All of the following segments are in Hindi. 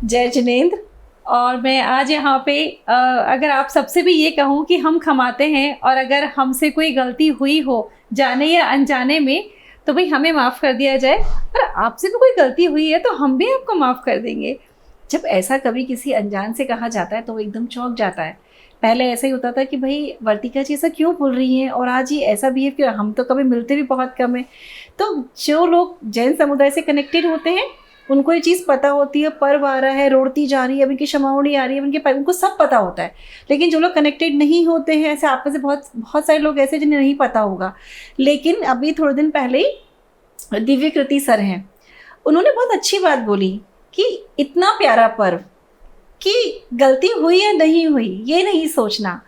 जय जिनेंद्र। और मैं आज यहाँ पे अगर आप सबसे भी ये कहूँ कि हम खमाते हैं और अगर हमसे कोई गलती हुई हो जाने या अनजाने में तो भाई हमें माफ़ कर दिया जाए, और आपसे भी कोई गलती हुई है तो हम भी आपको माफ़ कर देंगे। जब ऐसा कभी किसी अनजान से कहा जाता है तो वो एकदम चौंक जाता है। पहले ऐसा ही होता था कि भाई वर्तिका जी ऐसा क्यों बोल रही हैं, और आज ये ऐसा बिहेव क्यों, हम तो कभी मिलते भी बहुत कम है। तो जो लोग जैन समुदाय से कनेक्टेड होते हैं उनको ये चीज़ पता होती है, पर्व आ रहा है, रोड़ती जा रही है, अब इनकी क्षमावणी आ रही है, उनको सब पता होता है। लेकिन जो लोग कनेक्टेड नहीं होते हैं, ऐसे आप में से बहुत बहुत सारे लोग ऐसे जिन्हें नहीं पता होगा। लेकिन अभी थोड़े दिन पहले ही दिव्यकृति सर हैं, उन्होंने बहुत अच्छी बात बोली कि इतना प्यारा पर्व कि गलती हुई या नहीं हुई ये नहीं सोचना,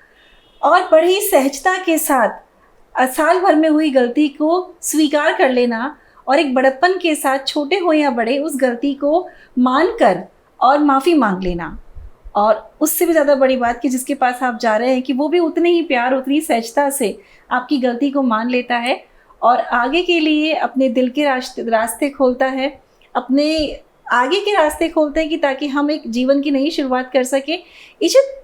और बड़ी सहजता के साथ साल भर में हुई गलती को स्वीकार कर लेना, और एक बड़प्पन के साथ छोटे हो या बड़े उस गलती को मानकर और माफ़ी मांग लेना। और उससे भी ज़्यादा बड़ी बात कि जिसके पास आप जा रहे हैं कि वो भी उतने ही प्यार उतनी सहजता से आपकी गलती को मान लेता है और आगे के लिए अपने दिल के रास्ते खोलता है, अपने आगे के रास्ते खोलते हैं कि ताकि हम एक जीवन की नई शुरुआत कर सके।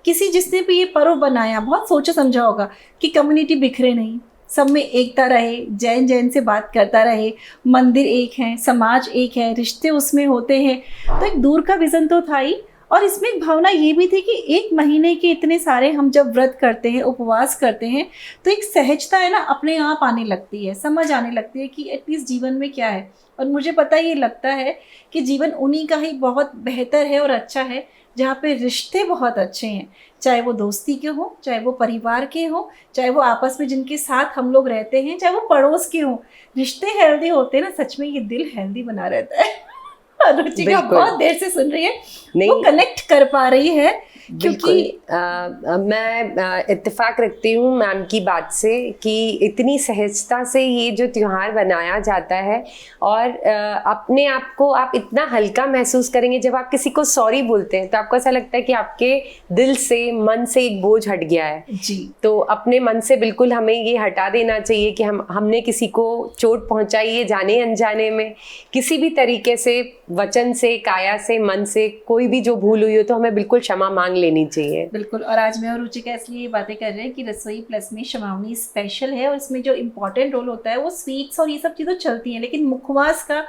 किसी जिसने भी ये पर्व बनाया बहुत सोचा समझा होगा कि कम्युनिटी बिखरे नहीं, सब में एकता रहे, जैन जैन से बात करता रहे, मंदिर एक है, समाज एक है, रिश्ते उसमें होते हैं। तो एक दूर का विज़न तो था ही, और इसमें एक भावना ये भी थी कि एक महीने के इतने सारे हम जब व्रत करते हैं, उपवास करते हैं, तो एक सहजता है ना अपने आप आने लगती है, समझ आने लगती है कि एटलीस्ट जीवन में क्या है। और मुझे पता ये लगता है कि जीवन उन्हीं का ही बहुत बेहतर है और अच्छा है जहाँ पे रिश्ते बहुत अच्छे हैं, चाहे वो दोस्ती के हों, चाहे वो परिवार के हों, चाहे वो आपस में जिनके साथ हम लोग रहते हैं, चाहे वो पड़ोस के हों। रिश्ते हेल्दी होते हैं ना, सच में ये दिल हेल्दी बना रहता है। रुचिका बहुत देर से सुन रही है, वो कनेक्ट कर पा रही है क्योंकि मैं इत्तेफाक रखती हूँ मैम की बात से कि इतनी सहजता से ये जो त्योहार बनाया जाता है, और अपने आप को आप इतना हल्का महसूस करेंगे जब आप किसी को सॉरी बोलते हैं, तो आपको ऐसा लगता है कि आपके दिल से, मन से एक बोझ हट गया है जी। तो अपने मन से बिल्कुल हमें ये हटा देना चाहिए कि हमने किसी को चोट पहुंचाई है जाने अनजाने में, किसी भी तरीके से, वचन से, काया से, मन से कोई भी जो भूल हुई हो तो हमें बिल्कुल क्षमा मांग लेनी चाहिए। बिल्कुल। और आज मैं और रुचिका इसलिए ये बातें कर रहे हैं कि रसोई प्लस में क्षमावनी स्पेशल है, और इसमें जो इम्पोर्टेंट रोल होता है वो स्वीट्स और ये सब चीज़ें चलती हैं, लेकिन मुखवास का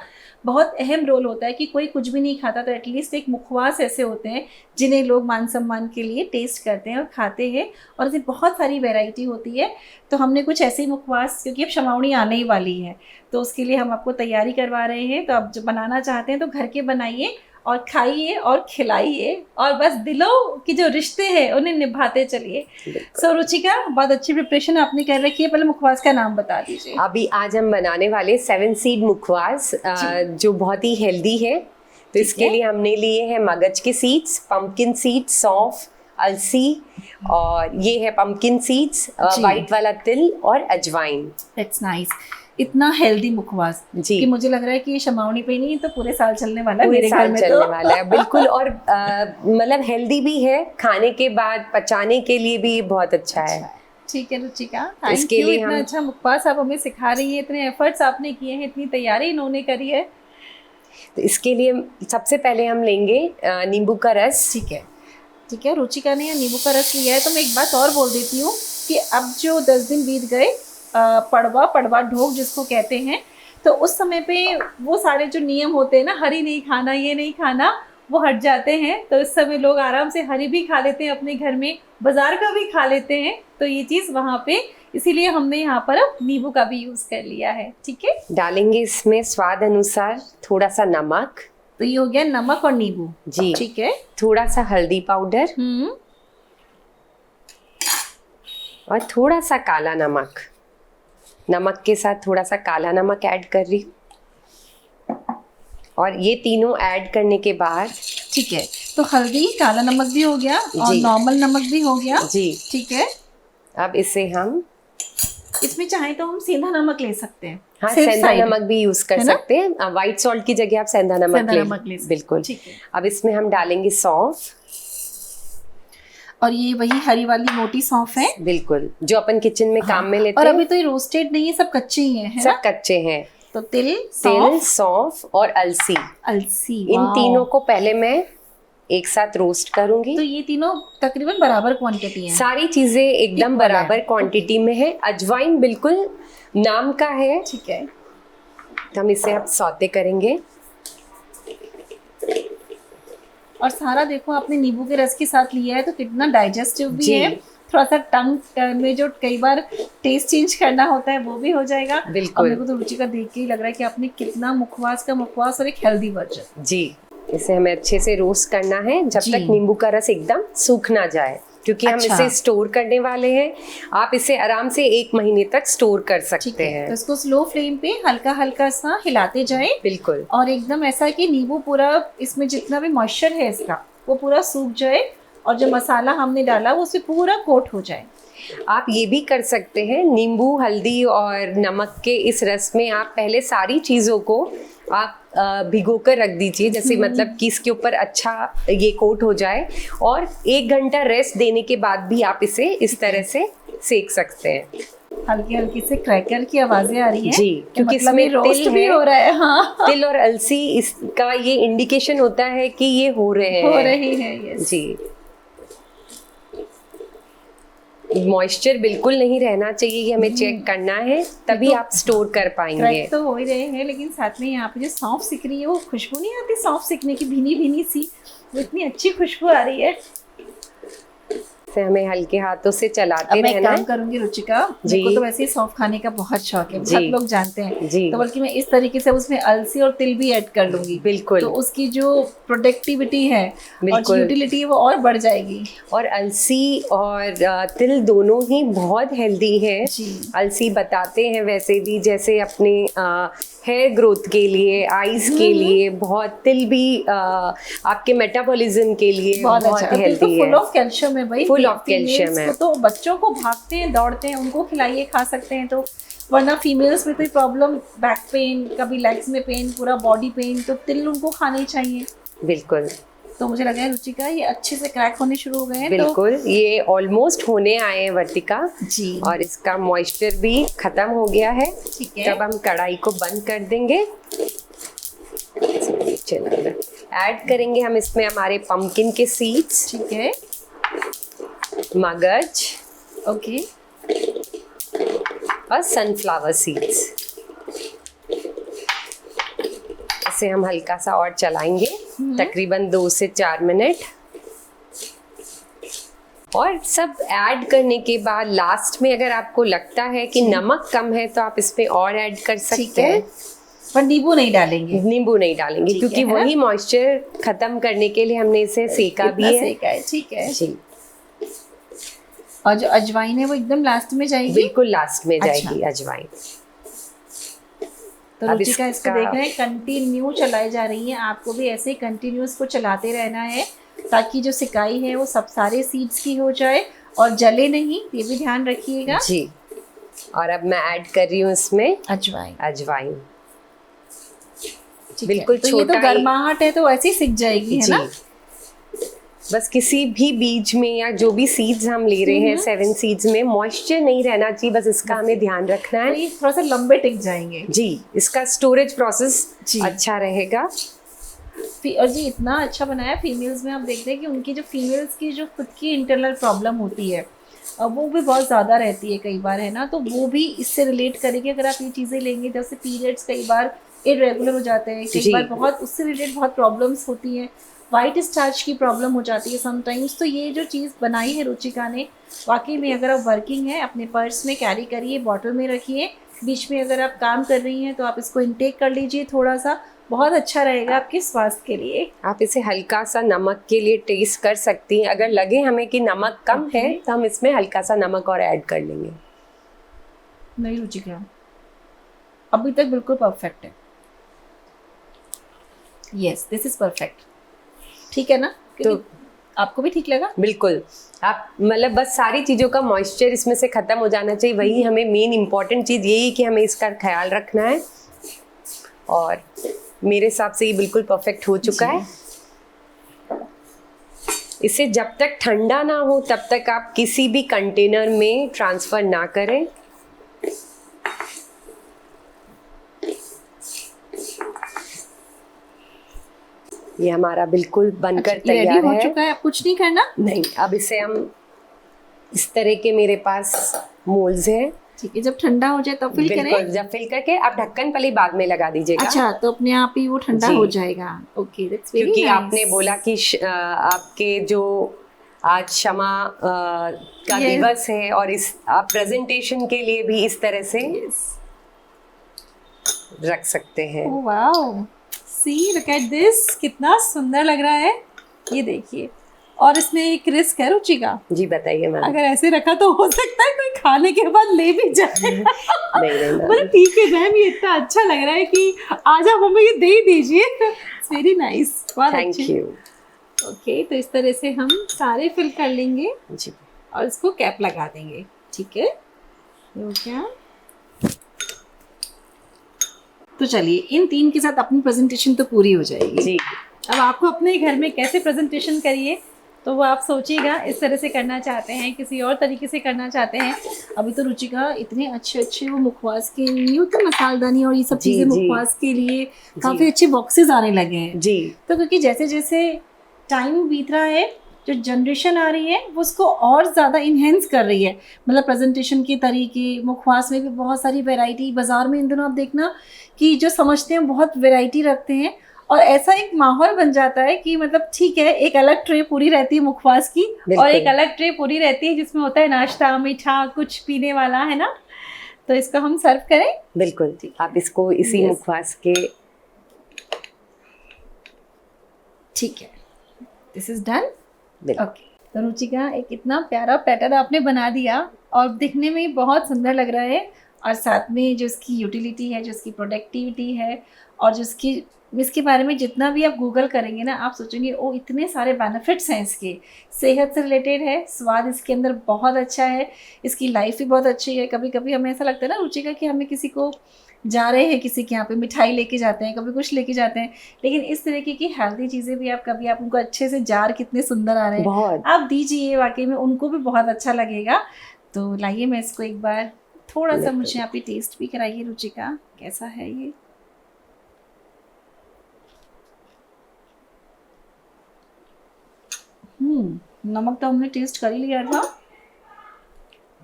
बहुत अहम रोल होता है कि कोई कुछ भी नहीं खाता तो एटलीस्ट एक मुखवास ऐसे होते हैं जिन्हें लोग मान सम्मान के लिए टेस्ट करते हैं और खाते हैं, और इसमें बहुत सारी वैरायटी होती है। तो हमने कुछ ऐसे ही मुखवास, क्योंकि अब क्षमावणी आने ही वाली है तो उसके लिए हम आपको तैयारी करवा रहे हैं। तो आप जब बनाना चाहते हैं तो घर के बनाइए और खाइए और खिलाइए, और बस दिलों की जो रिश्ते हैं उन्हें निभाते चलिए। सो रुचिका, बहुत अच्छी प्रिपरेशन आपने कर रखी है, पहले मुखवास का नाम बता दीजिए। अभी आज हम बनाने वाले 7 सीड मुखवास जो बहुत ही हेल्दी है। तो इसके लिए हमने लिए हैं मगज के सीड्स, पंपकिन सीड्स, सौंफ, अलसी, और ये है पंपकिन सीड्स, वाइट वाला तिल और अजवाइन। That's nice. इतना हेल्दी मुखवास जी कि मुझे लग रहा है कि ये क्षमावणी पे नहीं तो पूरे साल चलने वाला है, मेरे घर में चलने वाला है बिल्कुल। और मतलब हेल्दी भी है, खाने के बाद पचाने के लिए भी बहुत अच्छा है। ठीक है रुचिका, थैंक यू। इतना अच्छा मुखवास आप हमें सिखा रही है, इतने एफर्ट्स आपने किए हैं, इतनी तैयारी इन्होंने करी है। तो इसके लिए सबसे पहले हम लेंगे नींबू का रस। ठीक है। रुचिका ने नींबू का रस लिया है। तो मैं एक बात और बोल देती हूँ कि अब जो 10 दिन बीत गए, पड़वा ढोक जिसको कहते हैं, तो उस समय पे वो सारे जो नियम होते हैं ना, हरी नहीं खाना, ये नहीं खाना, वो हट जाते हैं। तो इस समय लोग आराम से हरी भी खा लेते हैं, अपने घर में बाजार का भी खा लेते हैं। तो ये चीज़ वहाँ पे, इसीलिए हमने यहाँ पर अब नींबू का भी यूज़ कर लिया है। ठीक है, डालेंगे इसमें स्वाद अनुसार थोड़ा सा नमक। तो ये हो गया नमक और नींबू जी। ठीक है, थोड़ा सा हल्दी पाउडर और थोड़ा सा काला नमक। नमक के साथ थोड़ा सा काला नमक ऐड कर रही, और ये तीनों ऐड करने के बाद, ठीक है, तो हल्दी, काला नमक भी हो गया और नॉर्मल नमक भी हो गया जी। ठीक है, अब इसे हम, इसमें चाहे तो हम सेंधा नमक ले सकते हैं। हाँ, सेंधा नमक भी यूज कर सकते हैं। व्हाइट सॉल्ट की जगह आप सेंधा नमक ले बिल्कुल। अब इसमें हम डालेंगे सौंफ, और ये वही हरी वाली मोटी सौंफ है बिल्कुल, जो अपन किचन में काम में लेते हैं। और अभी तो ये रोस्टेड नहीं है, सब कच्चे ही हैं, है सब कच्चे हैं। तो तिल, सौंफ और अलसी, इन तीनों को पहले मैं एक साथ रोस्ट करूंगी। तो ये तीनों तकरीबन बराबर क्वांटिटी है? सारी चीजें एकदम Equal है। बराबर क्वांटिटी में है। अजवाइन बिल्कुल नाम का है। ठीक है। तो हम इसे अब सौते करेंगे। और सारा देखो आपने नींबू के रस के साथ लिया है तो कितना डाइजेस्टिव भी जी। है। थोड़ा सा टंग में जो कई बार टेस्ट चेंज करना होता है वो भी हो जाएगा। बिल्कुल। और मेरे को तो रुचिका देख के ही लग रहा है कि आपने कितना मुखवास का मुखवास और एक हेल्दी वर्जन। जी, इसे हमें अच्छे से रोस्ट करना है जब जी। तक नींबू का रस एकदम सूख ना जाए, क्योंकि हम अच्छा। इसे स्टोर करने वाले हैं। आप इसे आराम से 1 महीने तक स्टोर कर ठीक सकते है। हैं। तो इसको स्लो फ्लेम पे हल्का हल्का सा हिलाते जाएं। बिल्कुल। और एकदम ऐसा कि नींबू पूरा इसमें जितना भी मॉइस्चर है इसका वो पूरा सूख जाए और जो मसाला हमने डाला वो उससे पूरा कोट हो जाए। आप ये भी कर सकते हैं, नींबू, हल्दी और नमक के इस रस में आप पहले सारी चीज़ों को आप भिगो कर रख दीजिए, जैसे मतलब कि इसके ऊपर अच्छा ये कोट हो जाए। और 1 घंटा रेस्ट देने के बाद भी आप इसे इस तरह से सेक सकते हैं। हल्की हल्की से क्रैकर की आवाजें आ रही हैं। जी, क्योंकि मतलब ये इसमें रोस्ट तिल भी है। हो रहा है। हाँ, तिल और अलसी इसका ये इंडिकेशन होता है कि ये हो रहे हैं। हो रही है। यस जी। मॉइस्चर बिल्कुल नहीं रहना चाहिए, ये हमें चेक करना है, तभी आप स्टोर कर पाएंगे। क्रैक तो हो ही रहे हैं, लेकिन साथ में यहाँ पे जो सौंफ सिक रही है वो खुशबू नहीं आती? सौंफ सिकने की भीनी भीनी सी वो इतनी अच्छी खुशबू आ रही है। से हमें हल्के हाथों से अब चलाते मैं रहना काम है। करूंगी रुचिका। जी। मेरे को तो वैसे ही सौंफ खाने का बहुत शौक है, बहुत जी। लोग जानते हैं। जी। तो बल्कि मैं इस तरीके से उसमें अलसी और तिल भी ऐड कर लूंगी। बिल्कुल। तो उसकी जो प्रोडक्टिविटी है और बिल्कुल। यूटिलिटी है वो और बढ़ जाएगी। और अलसी और तिल दोनों ही बहुत हेल्दी है। जी। अलसी बताते हैं वैसे भी जैसे अपने हेयर ग्रोथ के लिए, आईज के लिए बहुत, तिल भी आपके मेटाबॉलिज्म के लिए बहुत अच्छा। तिल तो हेल्दी फुल है। ऑफ कैल्शियम है भाई। फुल ऑफ कैल्शियम फीमेल्स है। को तो बच्चों को भागते हैं दौड़ते हैं उनको खिलाइए, खा सकते हैं तो। वरना फीमेल्स में कोई प्रॉब्लम, बैक पेन, कभी लेग्स में पेन, पूरा बॉडी पेन, तो तिल उनको खाने चाहिए। बिल्कुल। तो मुझे लगा है रुचिका ये अच्छे से क्रैक होने शुरू हो गए हैं। बिल्कुल। तो ये ऑलमोस्ट होने आए हैं वर्तिका जी। और इसका मॉइस्चर भी खत्म हो गया है। ठीक है। तब हम कढ़ाई को बंद कर देंगे। चलो ऐड करेंगे हम इसमें हमारे पंपकिन के सीड्स। ठीक है। मगज ओके। और सनफ्लावर सीड्स। इसे हम हल्का सा और चलाएंगे, तकरीबन 2 से 4 मिनट। और सब ऐड करने के बाद लास्ट में अगर आपको लगता है कि नमक कम है तो आप इसमें और ऐड कर सकते हैं। पर नींबू नहीं डालेंगे? नींबू नहीं डालेंगे क्योंकि वही मॉइस्चर खत्म करने के लिए हमने इसे सेका भी है। सेका है। ठीक है जी। और जो अजवाइन है वो एकदम लास्ट में जाएगी? बिल्कुल लास्ट में अच्छा। जाएगी अजवाइन। तो अब रुचिका इसको देख रहे हैं कंटिन्यू चलाई जा रही है। आपको भी ऐसे ही कंटिन्यूस को चलाते रहना है ताकि जो सिकाई है वो सब सारे सीड्स की हो जाए और जले नहीं, ये भी ध्यान रखिएगा। जी। और अब मैं ऐड कर रही हूँ इसमें अजवाइन। बिल्कुल तो ये तो गर्माहट है तो ऐसे ही सिक जाएगी, है ना? बस किसी भी बीज में या जो भी सीड्स हम ले रहे हैं 7 सीड्स में मॉइस्चर नहीं रहना चाहिए, बस इसका हमें ध्यान रखना है। तो ये थोड़ा सा लंबे टिक जाएंगे। जी, इसका स्टोरेज प्रोसेस अच्छा रहेगा। और जी इतना अच्छा बनाया। फीमेल्स में आप देखते हैं कि उनकी जो फीमेल्स की जो खुद की इंटरनल प्रॉब्लम होती है वो भी बहुत ज़्यादा रहती है कई बार, है ना? तो वो भी इससे रिलेट करेगी अगर आप ये चीज़ें लेंगे। जैसे पीरियड्स कई बार इरेगुलर हो जाते हैं, कई बार बहुत उससे रिलेटेड बहुत प्रॉब्लम्स होती हैं, वाइट स्टार्च की प्रॉब्लम हो जाती है समटाइम्स। तो ये जो चीज़ बनाई है रुचिका ने, वाकई में अगर आप वर्किंग है अपने पर्स में कैरी करिए, बॉटल में रखिए। बीच में अगर आप काम कर रही हैं तो आप इसको इनटेक कर लीजिए थोड़ा सा, बहुत अच्छा रहेगा आपके स्वास्थ्य के लिए। आप इसे हल्का सा नमक के लिए टेस्ट कर सकती हैं। अगर लगे हमें कि नमक कम है तो हम इसमें हल्का सा नमक और ऐड कर लेंगे। नहीं रुचिका, अभी तक बिल्कुल परफेक्ट है। Yes, this is perfect. ठीक है ना? तो आपको भी ठीक लगा? बिल्कुल। आप मतलब बस सारी चीज़ों का मॉइस्चर इसमें से ख़त्म हो जाना चाहिए, वही हमें मेन इम्पॉर्टेंट चीज़ यही कि हमें इसका ख्याल रखना है। और मेरे हिसाब से ये बिल्कुल परफेक्ट हो चुका है। इसे जब तक ठंडा ना हो तब तक आप किसी भी कंटेनर में ट्रांसफ़र ना करें। ये हमारा बिल्कुल बनकर अच्छा, ये रेडी तैयार हो है। चुका है, अब कुछ नहीं करना? नहीं, अब इसे हम इस तरह के मेरे पास मोल्ड्स हैं। ठीक है, जब ठंडा हो जाए तब फिल बिल्कुल, करें? जब फिल करके आप ढक्कन पहले बाद में लगा दीजिएगा। अच्छा, तो अपने आप ही वो ठंडा जी। हो जाएगा। ओके, दैट्स वेरी क्योंकि नाइस। आपने बोला कि आपके जो आज क्षमा का Yes. दिवस है और इस आप प्रेजेंटेशन के लिए भी इस तरह से रख सकते हैं। Oh wow, see look at this, कितना सुंदर लग रहा है। ये देखिए, और इसमें एक रिस्क है रुचि का। जी बताइए मैम। अगर ऐसे रखा तो हो सकता है कोई खाने के बाद ले भी जाए। नहीं मतलब ठीक है मैम, ये इतना अच्छा लग रहा है कि आज आप हमें ये दे ही दीजिए। इट्स वेरी नाइस, बहुत थैंक अच्छे। यू। ओके, तो इस तरह से हम सारे फिल कर लेंगे जी और इसको कैप लगा देंगे। ठीक है, ये हो गया। तो चलिए, इन 3 के साथ अपनी प्रेजेंटेशन तो पूरी हो जाएगी। जी। अब आपको अपने घर में कैसे प्रेजेंटेशन करिए तो वो आप सोचिएगा, इस तरह से करना चाहते हैं, किसी और तरीके से करना चाहते हैं। अभी तो रुचिका इतने अच्छे अच्छे वो मुखवास के नहीं होते मसालदानी और ये सब जी, चीज़ें जी। मुखवास के लिए काफ़ी अच्छे बॉक्सेस आने लगे हैं। जी तो क्योंकि जैसे जैसे टाइम बीत रहा है, जो जनरेशन आ रही है वो उसको और ज़्यादा इन्हेंस कर रही है। मतलब प्रेजेंटेशन के तरीके, मुखवास में भी बहुत सारी वैरायटी, बाज़ार में इन दिनों आप देखना कि जो समझते हैं बहुत वैरायटी रखते हैं और ऐसा एक माहौल बन जाता है कि मतलब ठीक है, एक अलग ट्रे पूरी रहती है मुखवास की और एक अलग ट्रे पूरी रहती है जिसमें होता है नाश्ता, मीठा, कुछ पीने वाला, है ना। तो इसको हम सर्व करें। बिल्कुल, आप इसको इसी Yes. मुखवास के। ठीक है, दिस इज डन। बिल्कुल। ओके, तो रुचिका एक इतना प्यारा पैटर्न आपने बना दिया और दिखने में बहुत सुंदर लग रहा है और साथ में जो इसकी यूटिलिटी है, जो इसकी प्रोडक्टिविटी है और जो इसके बारे में जितना भी आप गूगल करेंगे ना, आप सोचेंगे ओ इतने सारे बेनिफिट्स हैं इसके। सेहत से रिलेटेड है, स्वाद इसके अंदर बहुत अच्छा है, इसकी लाइफ भी बहुत अच्छी है। कभी कभी हमें ऐसा लगता है ना रुचिका कि हमें किसी को जा रहे हैं, किसी के यहाँ पे मिठाई लेके जाते हैं, कभी कुछ लेके जाते हैं, लेकिन इस तरीके की हेल्दी चीज़ें भी आप उनको अच्छे से, जार कितने सुंदर आ रहे हैं, बहुत। आप दीजिए, वाकई में उनको भी बहुत अच्छा लगेगा। तो लाइए मैं इसको एक बार थोड़ा सा मुझे आप टेस्ट भी कराइए रुचिका, कैसा है ये। नमक तो हमने टेस्ट कर ही लिया था,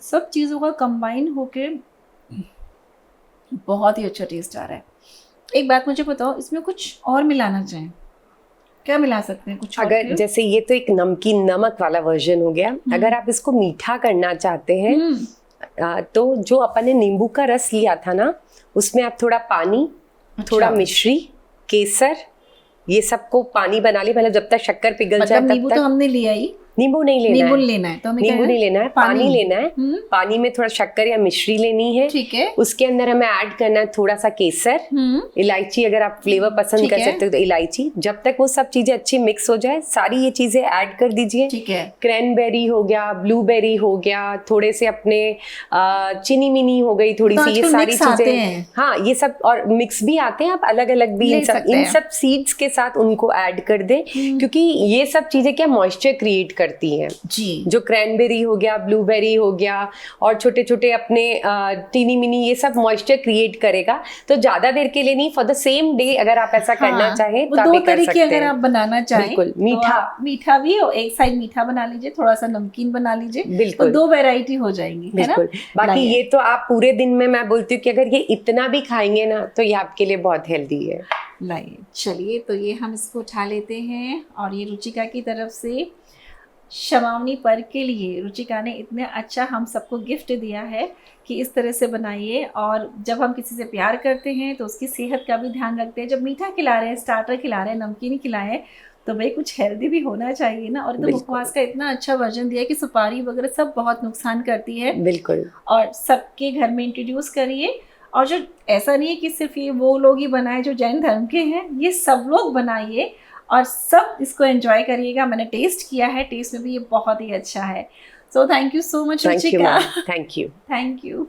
सब चीज़ों का कंबाइन होके बहुत ही अच्छा टेस्ट आ रहा है। एक बात मुझे बताओ, इसमें कुछ और मिलाना चाहें, क्या मिला सकते हैं कुछ अगर और? जैसे ये तो एक नमकीन नमक वाला वर्जन हो गया, अगर आप इसको मीठा करना चाहते हैं तो जो अपन ने नींबू का रस लिया था ना, उसमें आप थोड़ा पानी, थोड़ा मिश्री, केसर, ये सबको पानी बना ले, मतलब जब तक शक्कर पिघल जाए तब नींबू तक। तो हमने लिया ही, नींबू नहीं लेना नींबू है, लेना है तो हमें नींबू नहीं लेना है, पानी लेना है। पानी में थोड़ा शक्कर या मिश्री लेनी है। ठीक है। उसके अंदर हमें ऐड करना है थोड़ा सा केसर, इलायची, अगर आप फ्लेवर पसंद कर सकते हो तो इलायची। जब तक वो सब चीजें अच्छी मिक्स हो जाए, सारी ये चीजें ऐड कर दीजिए। ठीक है। क्रैनबेरी हो गया, ब्लूबेरी हो गया, थोड़े से अपने चीनी मिनी हो गई थोड़ी तो सी, ये सारी चीजें। हाँ, ये सब और मिक्स भी आते हैं, आप अलग अलग भी इन सब सीड्स के साथ उनको ऐड कर दे, क्योंकि ये सब चीजें क्या मॉइस्चर क्रिएट करती हैं। जो क्रैनबेरी हो गया, ब्लूबेरी हो गया और छोटे छोटे अपने टीनी मिनी, ये सब मॉइस्चर क्रिएट करेगा। तो ज्यादा देर के लिए नहीं, फॉर द सेम डे अगर आप ऐसा करना चाहें तो आप दो कर सकते तरीके हैं। अगर आप बनाना चाहें, बिल्कुल, मीठा भी हो, एक साइड मीठा बना लीजिए, थोड़ा सा नमकीन बना लीजिए, बिल्कुल, तो 2 वैरायटी हो जाएंगी, है ना। बाकी ये तो आप पूरे दिन में, मैं बोलती हूँ कि अगर ये इतना भी खाएंगे ना तो ये आपके लिए बहुत हेल्दी है। लाइए, चलिए तो ये हम इसको उठा लेते हैं और ये रुचिका की तरफ से क्षमावनी पर्व के लिए रुचिका ने इतने अच्छा हम सबको गिफ्ट दिया है कि इस तरह से बनाइए। और जब हम किसी से प्यार करते हैं तो उसकी सेहत का भी ध्यान रखते हैं। जब मीठा खिला रहे हैं, स्टार्टर खिला रहे हैं, नमकीन खिलाए हैं, तो भाई कुछ हेल्दी भी होना चाहिए ना। और तो मुखवास का इतना अच्छा वर्जन दिया कि सुपारी वगैरह सब बहुत नुकसान करती है। बिल्कुल। और सबके घर में इंट्रोड्यूस करिए। और जो ऐसा नहीं है कि सिर्फ ये वो लोग ही बनाए जो जैन धर्म के हैं, ये सब लोग बनाइए और सब इसको एंजॉय करिएगा। मैंने टेस्ट किया है, टेस्ट में भी ये बहुत ही अच्छा है। So thank you so much Ruchika. Thank you. Thank you.